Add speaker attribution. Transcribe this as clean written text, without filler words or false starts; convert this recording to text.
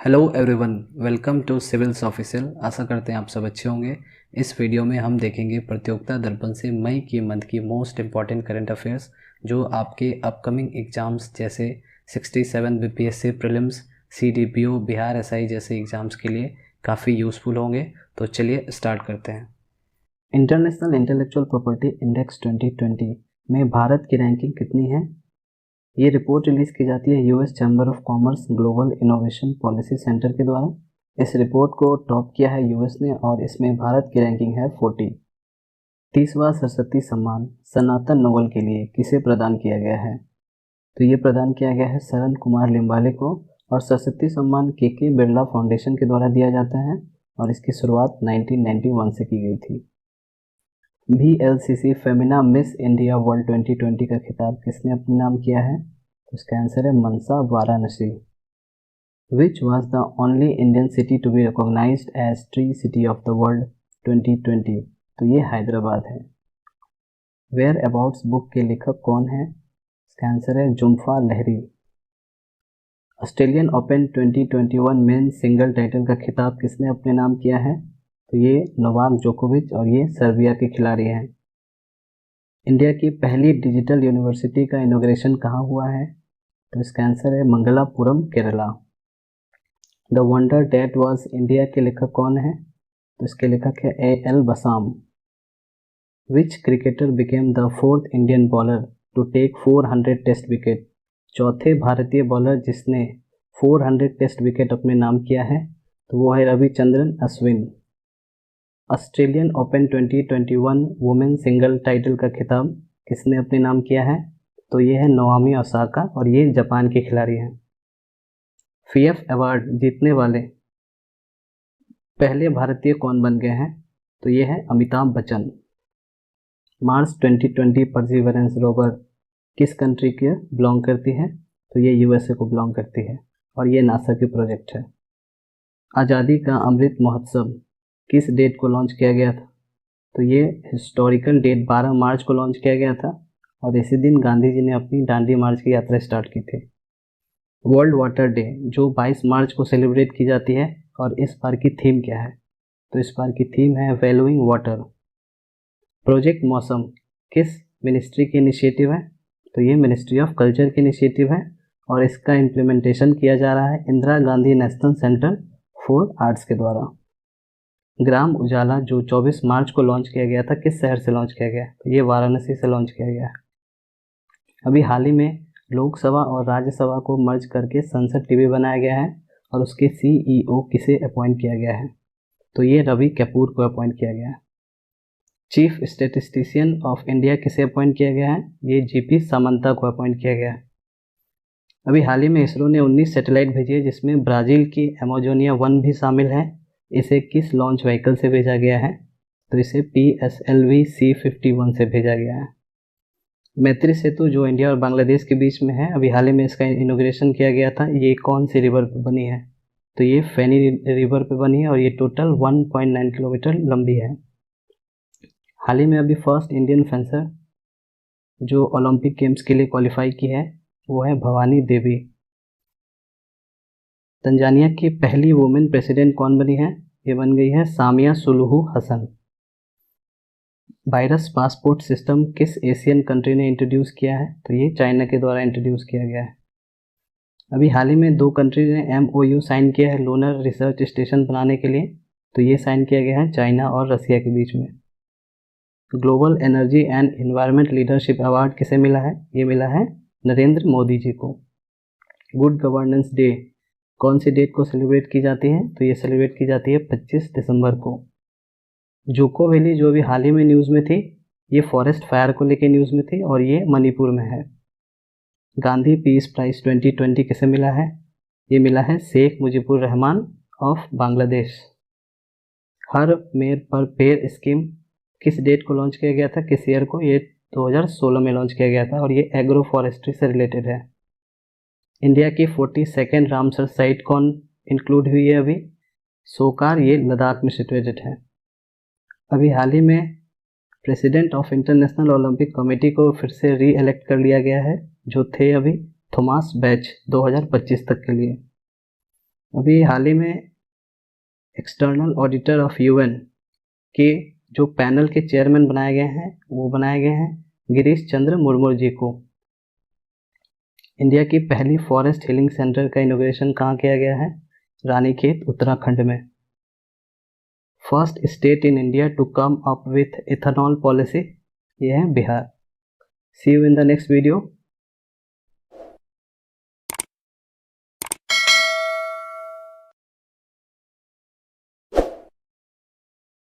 Speaker 1: Hello everyone, welcome to civils official. आशा करते हैं आप सब अच्छे होंगे। इस वीडियो में हम देखेंगे प्रतियोगिता दर्पण से मई के मंथ की मोस्ट इम्पॉर्टेंट करंट अफेयर्स जो आपके अपकमिंग एग्जाम्स जैसे 67 BPSC prelims, CDPO, Bihar SI जैसे एग्जाम्स के लिए काफ़ी यूज़फुल होंगे। तो चलिए स्टार्ट करते हैं। इंटरनेशनल इंटेलेक्चुअल प्रॉपर्टी इंडेक्स 2020 में भारत की रैंकिंग कितनी है? ये रिपोर्ट रिलीज की जाती है US chamber of commerce global innovation policy centre के द्वारा। इस रिपोर्ट को टॉप किया है यूएस ने और इसमें भारत की रैंकिंग है 40। 30वां सरस्वती सम्मान सनातन नोबल के लिए किसे प्रदान किया गया है? तो ये प्रदान किया गया है सरन कुमार लिम्बाले को। और सरस्वती सम्मान के बिरला फाउंडेशन के द्वारा दिया जाता है और इसकी शुरुआत 1991 से की गई थी। VLCC Femina miss India world 2020 का खिताब किसने अपने नाम किया है? तो इसका आंसर है मनसा Varanasi. Which was the only Indian city to be recognised as tree city of the world 2020? तो ये हैदराबाद है। वेयर अबाउट्स बुक के लेखक कौन है? इसका आंसर है Jhumpa Lahiri. Australian Open 2021 men single title का खिताब किसने अपने नाम किया है? तो ये नोवाक जोकोविच और ये सर्बिया के खिलाड़ी हैं। इंडिया की पहली डिजिटल यूनिवर्सिटी का इनॉग्रेशन कहाँ हुआ है? तो इसका आंसर है Mangalapuram, Kerala. The wonder that was India के लेखक कौन है? तो इसके लेखक है A.L. Basham. Which cricketer became the fourth Indian bowler to take 400 test wicket? चौथे भारतीय बॉलर जिसने 400 टेस्ट विकेट अपने नाम किया है तो वो है Ravichandran Ashwin. Australian Open 2021 women single title का खिताब किसने अपने नाम किया है? तो ये है नोआमी ओसाका और ये जापान के खिलाड़ी हैं। FIF अवार्ड जीतने वाले पहले भारतीय कौन बन गए हैं? तो ये है Amitabh Bachchan. Mars 2020 perseverance rover किस कंट्री के बिलोंग करती है? तो ये USA को बिलोंग करती है और ये नासा की प्रोजेक्ट है। आज़ादी का अमृत महोत्सव किस डेट को लॉन्च किया गया था? तो ये हिस्टोरिकल डेट 12 मार्च को लॉन्च किया गया था और इसी दिन गांधी जी ने अपनी दांडी मार्च की यात्रा स्टार्ट की थी। वर्ल्ड वाटर डे जो 22 मार्च को सेलिब्रेट की जाती है और इस बार की थीम क्या है? तो इस बार की थीम है वैल्यूइंग वाटर। प्रोजेक्ट मौसम किस मिनिस्ट्री की इनिशिएटिव है? तो ये मिनिस्ट्री ऑफ कल्चर की इनिशिएटिव है और इसका इम्प्लीमेंटेशन किया जा रहा है Indira Gandhi national centre for arts के द्वारा। ग्राम उजाला जो 24 मार्च को लॉन्च किया गया था किस शहर से लॉन्च किया गया? तो ये वाराणसी से लॉन्च किया गया है। अभी हाल ही में लोकसभा और राज्यसभा को मर्ज करके संसद टीवी बनाया गया है और उसके CEO किसे अपॉइंट किया गया है? तो ये रवि कपूर को अपॉइंट किया गया है। चीफ स्टैटिस्टिशियन ऑफ इंडिया किसे अपॉइंट किया गया है? ये GP सामंता को अपॉइंट किया गया है। अभी हाल ही में इसरो ने 19 सैटेलाइट भेजी है जिसमें ब्राज़ील की अमेजोनिया 1 भी शामिल है। इसे किस लॉन्च व्हीकल से भेजा गया है? तो इसे PSLV C51 से भेजा गया है। मैत्री सेतु जो इंडिया और बांग्लादेश के बीच में है, अभी हाल ही में इसका इनॉग्रेशन किया गया था। ये कौन सी रिवर पर बनी है? तो ये फेनी रिवर पे बनी है और ये टोटल 1.9 किलोमीटर लंबी है। हाल ही में अभी फर्स्ट इंडियन फेंसर जो ओलंपिक गेम्स के लिए क्वालिफाई की है वो है भवानी देवी। तंजानिया की पहली वुमेन प्रेसिडेंट कौन बनी है? ये बन गई है Samia Suluhu Hassan. Virus passport system किस एशियन कंट्री ने इंट्रोड्यूस किया है? तो ये चाइना के द्वारा इंट्रोड्यूस किया गया है। अभी हाल ही में 2 कंट्री ने MOU साइन किया है लूनर रिसर्च स्टेशन बनाने के लिए। तो ये साइन किया गया है चाइना और रसिया के बीच में। Global energy and environment leadership award किसे मिला है? ये मिला है नरेंद्र मोदी जी को। गुड गवर्नेंस डे कौन सी डेट को सेलिब्रेट की जाती है? तो ये सेलिब्रेट की जाती है 25 दिसंबर को। जोको वैली जो अभी हाल ही में न्यूज़ में थी, ये फॉरेस्ट फायर को लेके न्यूज़ में थी और ये मणिपुर में है। गांधी पीस प्राइज 2020 किसे मिला है? ये मिला है शेख मुजीबुर रहमान ऑफ बांग्लादेश। हर मेर पर पेड़ स्कीम किस डेट को लॉन्च किया गया था, किस ईयर को? ये 2016 में लॉन्च किया गया था और ये एग्रो फॉरेस्ट्री से रिलेटेड है। इंडिया की 42nd रामसर साइट कौन इंक्लूड हुई है अभी? सोकार, ये लद्दाख में सिचुएटेड है। अभी हाल ही में president of international Olympic committee को फिर से री इलेक्ट कर लिया गया है जो थे अभी थॉमस बैच 2025 तक के लिए। अभी हाल ही में एक्सटर्नल ऑडिटर ऑफ यूएन के जो पैनल के चेयरमैन बनाए गए हैं गिरीश चंद्र मुर्मू जी को। इंडिया की पहली फॉरेस्ट हीलिंग सेंटर का इनॉग्रेशन कहाँ किया गया है? रानीखेत, उत्तराखंड में। First state in India to come up with ethanol policy, ये है Bihar. See you in the next video.